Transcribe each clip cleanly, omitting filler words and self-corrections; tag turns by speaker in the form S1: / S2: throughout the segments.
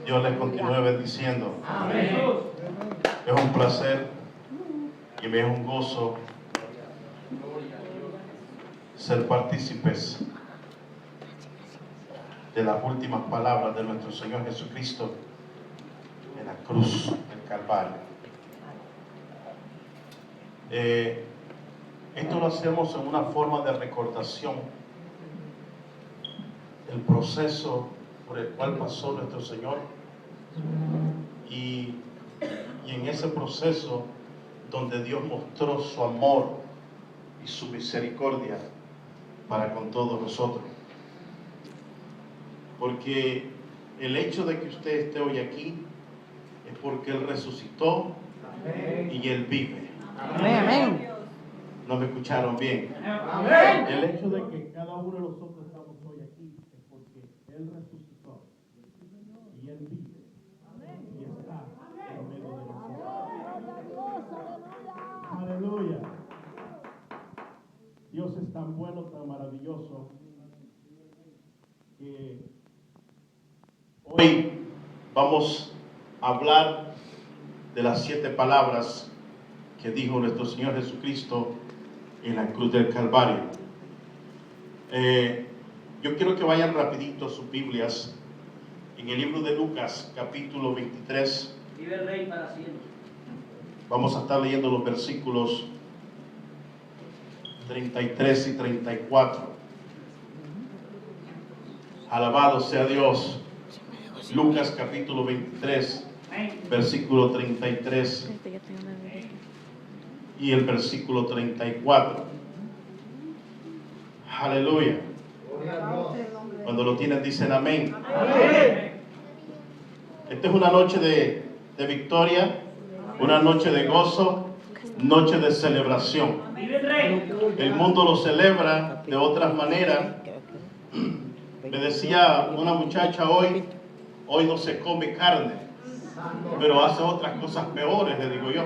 S1: Dios les continúe bendiciendo.
S2: Amén.
S1: Es un placer y me es un gozo ser partícipes de las últimas palabras de nuestro Señor Jesucristo en la cruz del Calvario. Esto lo hacemos en una forma de recordación del proceso por el cual pasó nuestro Señor y en ese proceso donde Dios mostró su amor y su misericordia para con todos nosotros. Porque el hecho de que usted esté hoy aquí es porque Él resucitó y Él vive.
S3: Amén, amén.
S1: ¿No me escucharon bien?
S2: Amén.
S1: El hecho de que cada uno de nosotros estamos hoy aquí es porque Él resucitó y Él vive y está en medio de nosotros. Aleluya. Dios es tan bueno, tan maravilloso, que hoy vamos a hablar de las 7 palabras que dijo nuestro Señor Jesucristo en la cruz del Calvario. Yo quiero que vayan rapidito a sus Biblias en el libro de Lucas, capítulo 23.
S2: Vive el Rey para siempre.
S1: Vamos a estar leyendo los versículos 33 y 34. Alabado sea Dios. Lucas capítulo 23, versículo 33 y el versículo 34. Aleluya. Cuando lo tienen dicen amén. Esta es una noche de victoria, una noche de gozo, noche de celebración.
S2: Vive el Rey.
S1: El mundo lo celebra de otras maneras. Me decía una muchacha hoy no se come carne, pero hace otras cosas peores, le digo yo.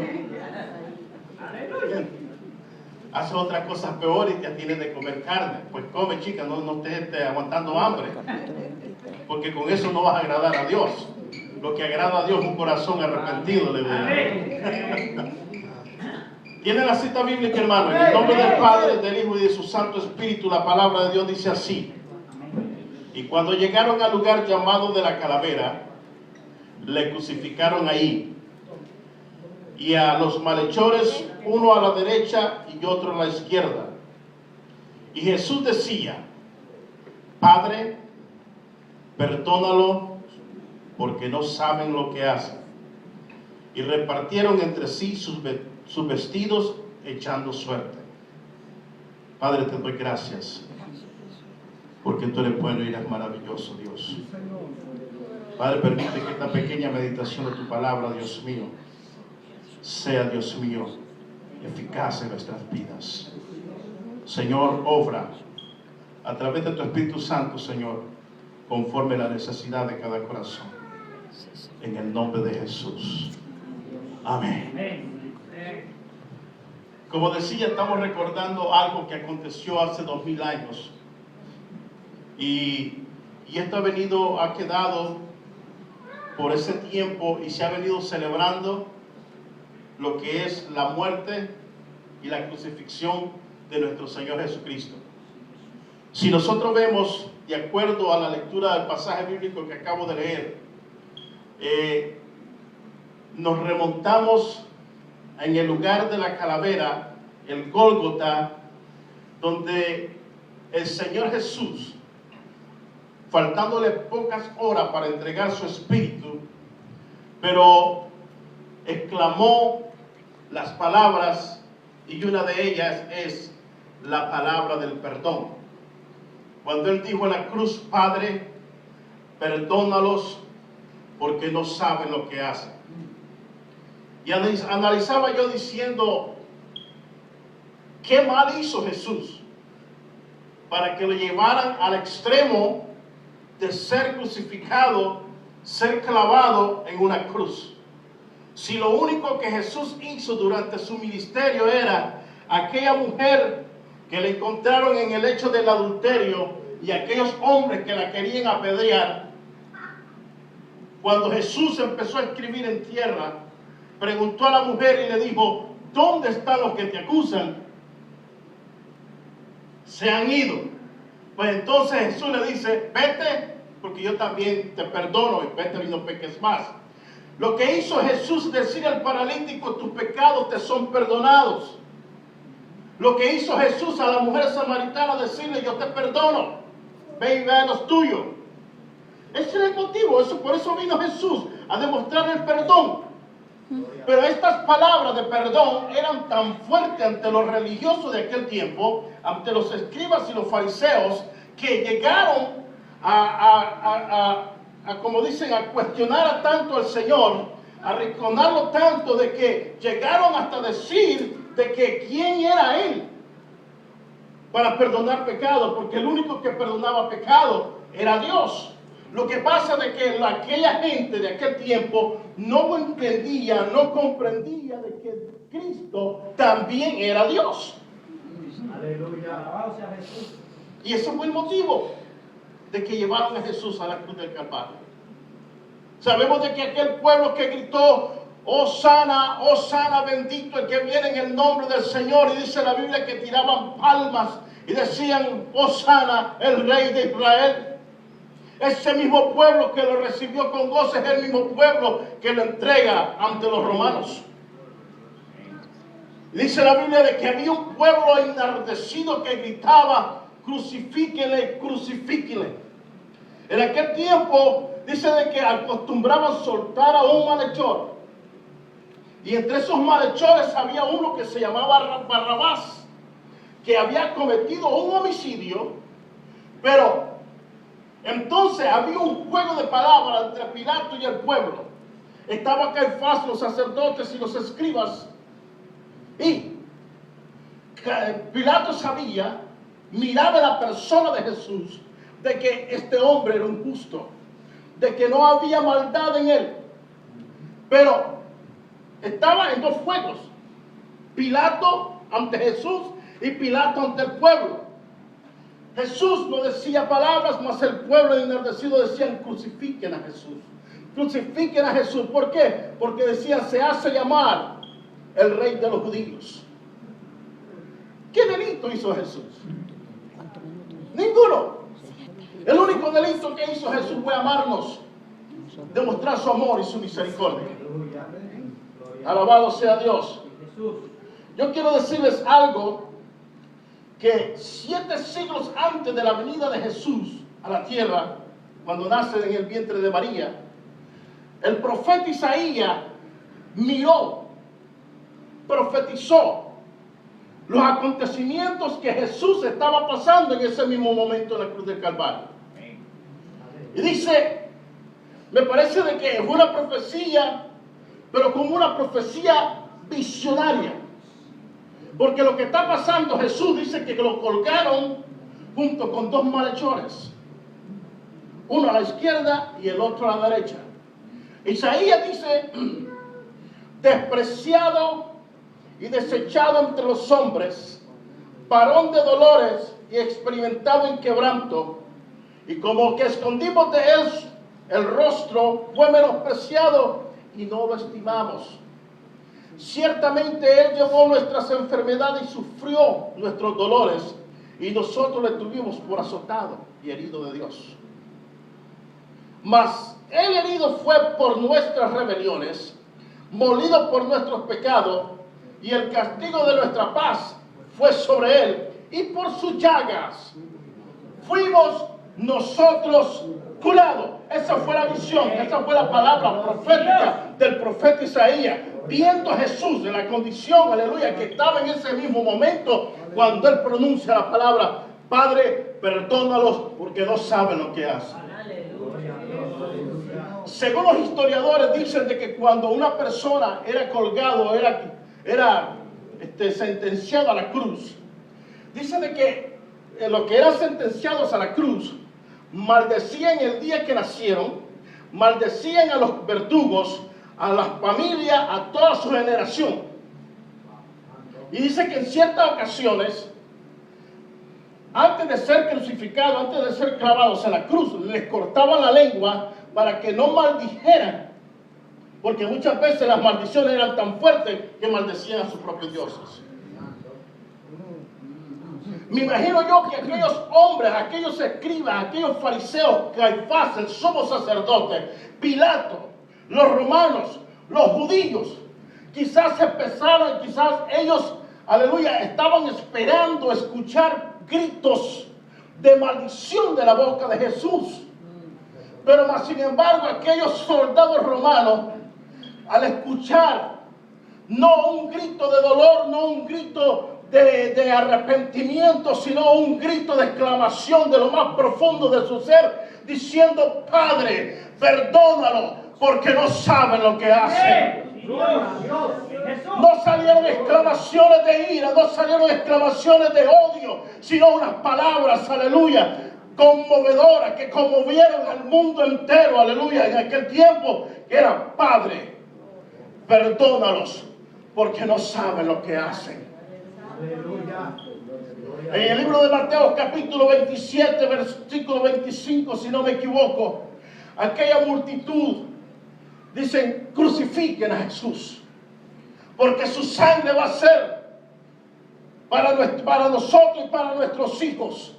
S1: Hace otras cosas peores y te tienes de comer carne. Pues come, chica, no estés aguantando hambre, porque con eso no vas a agradar a Dios. Lo que agrada a Dios es un corazón arrepentido, le digo. Tiene la cita bíblica, hermano. En el nombre del Padre, del Hijo y de su Santo Espíritu, la palabra de Dios dice así: y cuando llegaron al lugar llamado de la calavera, le crucificaron ahí, y a los malhechores, uno a la derecha y otro a la izquierda. Y Jesús decía: Padre, perdónalo, porque no saben lo que hacen. Y repartieron entre sí sus vestidos, echando suerte. Padre, te doy gracias, porque tú eres bueno y eres maravilloso, Dios. Padre, permite que esta pequeña meditación de tu palabra, Dios mío, sea, Dios mío, eficaz en nuestras vidas. Señor, obra a través de tu Espíritu Santo, Señor, conforme a la necesidad de cada corazón. En el nombre de Jesús. Amén. Como decía, estamos recordando algo que aconteció hace 2000 años. Y esto ha quedado por ese tiempo y se ha venido celebrando lo que es la muerte y la crucifixión de nuestro Señor Jesucristo. Si nosotros vemos, de acuerdo a la lectura del pasaje bíblico que acabo de leer, nos remontamos en el lugar de la calavera, el Gólgota, donde el Señor Jesús, faltándole pocas horas para entregar su espíritu, pero exclamó las palabras, y una de ellas es la palabra del perdón. Cuando él dijo en la cruz: Padre, perdónalos, porque no saben lo que hacen. Y analizaba yo diciendo: ¿qué mal hizo Jesús para que lo llevaran al extremo de ser crucificado, ser clavado en una cruz? Si lo único que Jesús hizo durante su ministerio era aquella mujer que le encontraron en el hecho del adulterio y aquellos hombres que la querían apedrear, cuando Jesús empezó a escribir en tierra, preguntó a la mujer y le dijo, ¿dónde están los que te acusan? Se han ido. Pues entonces Jesús le dice, vete, porque yo también te perdono, y vete y no peques más. Lo que hizo Jesús es decir al paralítico, tus pecados te son perdonados. Lo que hizo Jesús a la mujer samaritana, decirle, yo te perdono, ve y ve los tuyos. Ese era el motivo, por eso vino Jesús, a demostrar el perdón. Pero estas palabras de perdón eran tan fuertes ante los religiosos de aquel tiempo, ante los escribas y los fariseos, que llegaron como dicen, a cuestionar a tanto al Señor, a reconarlo tanto, de que llegaron hasta decir de que quién era Él para perdonar pecado, porque el único que perdonaba pecado era Dios. Lo que pasa de que aquella gente de aquel tiempo no entendía, no comprendía de que Cristo también era Dios.
S2: Aleluya, alabado sea Jesús.
S1: Y ese fue el motivo de que llevaron a Jesús a la cruz del Calvario. Sabemos de que aquel pueblo que gritó, Hosana, Hosana, bendito el que viene en el nombre del Señor, y dice la Biblia que tiraban palmas y decían, Hosana, el Rey de Israel. Ese mismo pueblo que lo recibió con gozo es el mismo pueblo que lo entrega ante los romanos. Dice la Biblia de que había un pueblo enardecido que gritaba, crucifíquenle, crucifíquenle. En aquel tiempo dice de que acostumbraban soltar a un malhechor. Y entre esos malhechores había uno que se llamaba Barrabás, que había cometido un homicidio, pero entonces había un juego de palabras entre Pilato y el pueblo. Estaba Caifás, los sacerdotes y los escribas. Y Pilato sabía, miraba la persona de Jesús, de que este hombre era un justo, de que no había maldad en él. Pero estaba en dos fuegos: Pilato ante Jesús y Pilato ante el pueblo. Jesús no decía palabras, mas el pueblo enardecido decían, crucifiquen a Jesús. Crucifiquen a Jesús. ¿Por qué? Porque decían, se hace llamar el Rey de los judíos. ¿Qué delito hizo Jesús? Ninguno. El único delito que hizo Jesús fue amarnos, demostrar su amor y su misericordia. Alabado sea Dios. Yo quiero decirles algo, que 7 siglos antes de la venida de Jesús a la tierra, cuando nace en el vientre de María, el profeta Isaías miró, profetizó los acontecimientos que Jesús estaba pasando en ese mismo momento en la cruz del Calvario. Y dice, me parece de que fue una profecía, pero como una profecía visionaria. Porque lo que está pasando, Jesús dice que lo colgaron junto con 2 malhechores, uno a la izquierda y el otro a la derecha. Isaías dice, despreciado y desechado entre los hombres, varón de dolores y experimentado en quebranto, y como que escondimos de él el rostro, fue menospreciado y no lo estimamos. Ciertamente Él llevó nuestras enfermedades y sufrió nuestros dolores, y nosotros le tuvimos por azotado y herido de Dios. Mas Él herido fue por nuestras rebeliones, molido por nuestros pecados, y el castigo de nuestra paz fue sobre Él, y por sus llagas fuimos nosotros curados. Esa fue la visión, esa fue la palabra profética del profeta Isaías, viendo a Jesús en la condición, aleluya, que estaba en ese mismo momento cuando él pronuncia la palabra, Padre, perdónalos porque no saben lo que hacen. Según los historiadores dicen de que cuando una persona era colgado, era sentenciado a la cruz, dice de que los que eran sentenciados a la cruz maldecían el día que nacieron, maldecían a los verdugos, a la familia, a toda su generación. Y dice que en ciertas ocasiones, antes de ser crucificados, antes de ser clavados en la cruz, les cortaban la lengua para que no maldijeran, porque muchas veces las maldiciones eran tan fuertes que maldecían a sus propios dioses. Me imagino yo que aquellos hombres, aquellos escribas, aquellos fariseos, Caifás, el sumo sacerdote, Pilato, los romanos, los judíos, quizás empezaron, quizás ellos, aleluya, estaban esperando escuchar gritos de maldición de la boca de Jesús. Pero más sin embargo, aquellos soldados romanos, al escuchar no un grito de dolor, no un grito de arrepentimiento, sino un grito de exclamación de lo más profundo de su ser, diciendo: Padre, perdónalo, porque no saben lo que hacen. No salieron exclamaciones de ira, no salieron exclamaciones de odio, sino unas palabras, aleluya, conmovedoras, que conmovieron al mundo entero, aleluya, en aquel tiempo, que era: Padre, perdónalos, porque no saben lo que hacen. En el libro de Mateo, capítulo 27, versículo 25, si no me equivoco, aquella multitud dicen: crucifiquen a Jesús, porque su sangre va a ser para nosotros y para nuestros hijos.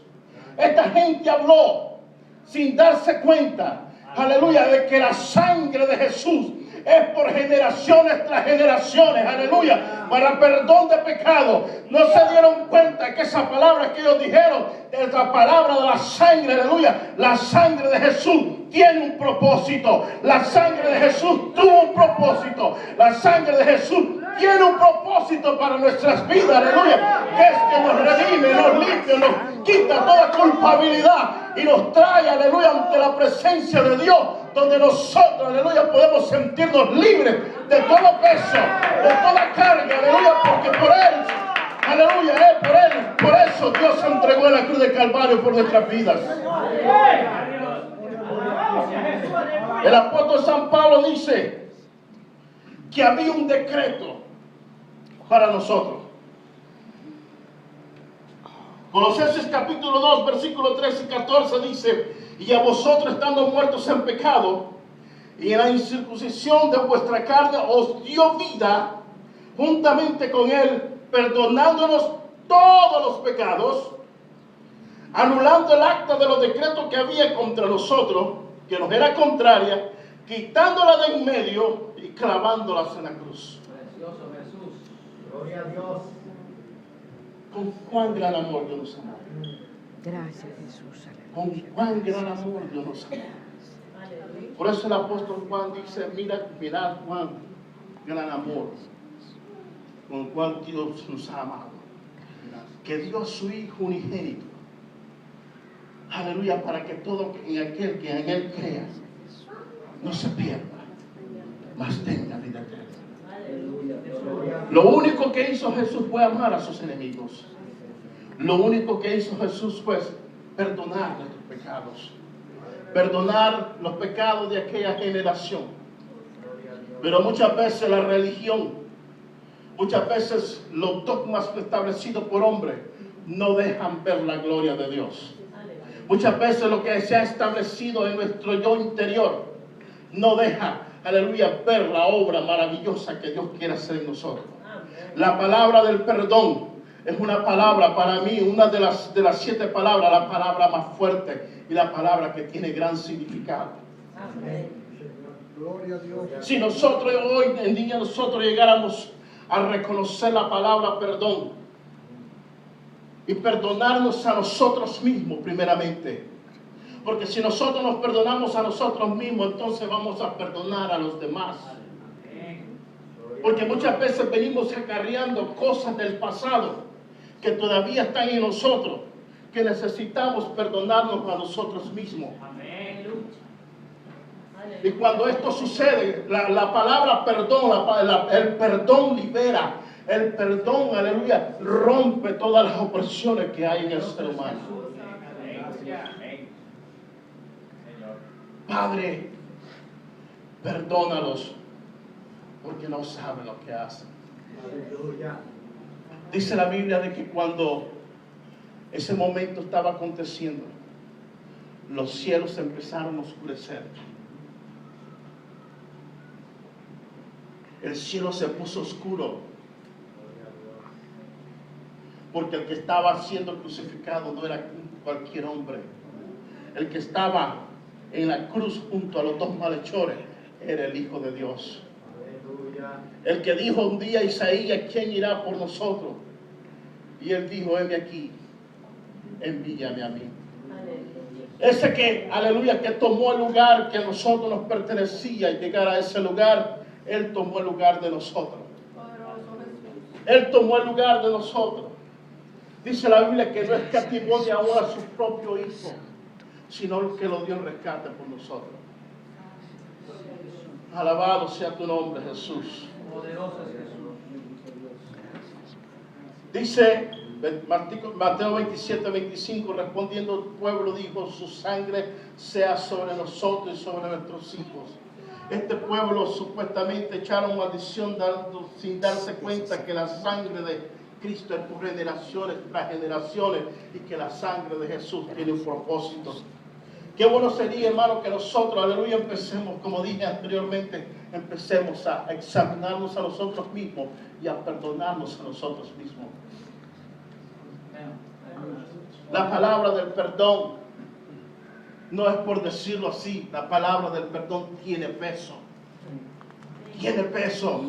S1: Esta gente habló sin darse cuenta, aleluya, de que la sangre de Jesús es por generaciones tras generaciones, aleluya, para perdón de pecado. No se dieron cuenta que esa palabra que ellos dijeron, esa palabra de la sangre, aleluya, la sangre de Jesús tiene un propósito. La sangre de Jesús tuvo un propósito. La sangre de Jesús tiene un propósito para nuestras vidas, aleluya, que es que nos redime, nos limpia, nos quita toda culpabilidad y nos trae, aleluya, ante la presencia de Dios, donde nosotros, aleluya, podemos sentirnos libres de todo peso, de toda carga, aleluya, porque por Él, aleluya, por eso Dios se entregó en la cruz de Calvario por nuestras vidas. El apóstol San Pablo dice que había un decreto para nosotros. Colosenses capítulo 2, versículos 13 y 14 dice: y a vosotros, estando muertos en pecado y en la incircuncisión de vuestra carne, os dio vida juntamente con Él, perdonándonos todos los pecados, anulando el acta de los decretos que había contra nosotros, que nos era contraria, quitándola de en medio y clavándolas en la cruz.
S2: Precioso Jesús. Gloria a Dios.
S1: Con cuán gran amor Dios nos amó.
S3: Gracias, Jesús.
S1: Con cuán gran amor Dios nos amó. Por eso el apóstol Juan dice: mirad cuán gran amor con cual Dios nos ha amado, que dio a su Hijo unigénito, aleluya, para que todo aquel que en Él crea no se pierda, mas tenga vida eterna. Lo único que hizo Jesús fue amar a sus enemigos. Lo único que hizo Jesús fue perdonar nuestros pecados, perdonar los pecados de aquella generación. Pero muchas veces la religión, muchas veces los dogmas establecidos por hombres no dejan ver la gloria de Dios. Muchas veces lo que se ha establecido en nuestro yo interior no deja, aleluya, ver la obra maravillosa que Dios quiere hacer en nosotros. La palabra del perdón es una palabra para mí, una de las 7 palabras, la palabra más fuerte y la palabra que tiene gran significado.
S4: Gloria a Dios.
S1: Si nosotros hoy en día llegáramos a reconocer la palabra perdón y perdonarnos a nosotros mismos primeramente, porque si nosotros nos perdonamos a nosotros mismos, entonces vamos a perdonar a los demás. Porque muchas veces venimos acarreando cosas del pasado que todavía están en nosotros, que necesitamos perdonarnos a nosotros mismos. Y cuando esto sucede, la palabra perdón, el perdón libera, el perdón, aleluya, rompe todas las opresiones que hay en el ser humano. Padre, perdónalos, porque no saben lo que hacen. Dice la Biblia de que cuando ese momento estaba aconteciendo, los cielos empezaron a oscurecer el cielo se puso oscuro, porque el que estaba siendo crucificado no era cualquier hombre. El que estaba en la cruz junto a los dos malhechores era el Hijo de Dios. El que dijo un día Isaías, ¿quién irá por nosotros? Y él dijo, heme aquí, envíame a mí. Ese que, aleluya, que tomó el lugar que a nosotros nos pertenecía, y llegar a ese lugar, Él tomó el lugar de nosotros. Él tomó el lugar de nosotros. Dice la Biblia que no escatimó ni aún a su propio Hijo, sino que lo dio en rescate por nosotros. Alabado sea tu nombre, Jesús.
S2: Poderoso es Jesús.
S1: Dice Mateo 27, 25, respondiendo el pueblo dijo, su sangre sea sobre nosotros y sobre nuestros hijos. Este pueblo supuestamente echaron maldición sin darse cuenta que la sangre de Cristo es por generaciones tras generaciones y que la sangre de Jesús tiene un propósito. Qué bueno sería, hermano, que nosotros, aleluya, empecemos, como dije anteriormente, empecemos a examinarnos a nosotros mismos y a perdonarnos a nosotros mismos. La palabra del perdón no es por decirlo así, la palabra del perdón tiene peso. Tiene peso.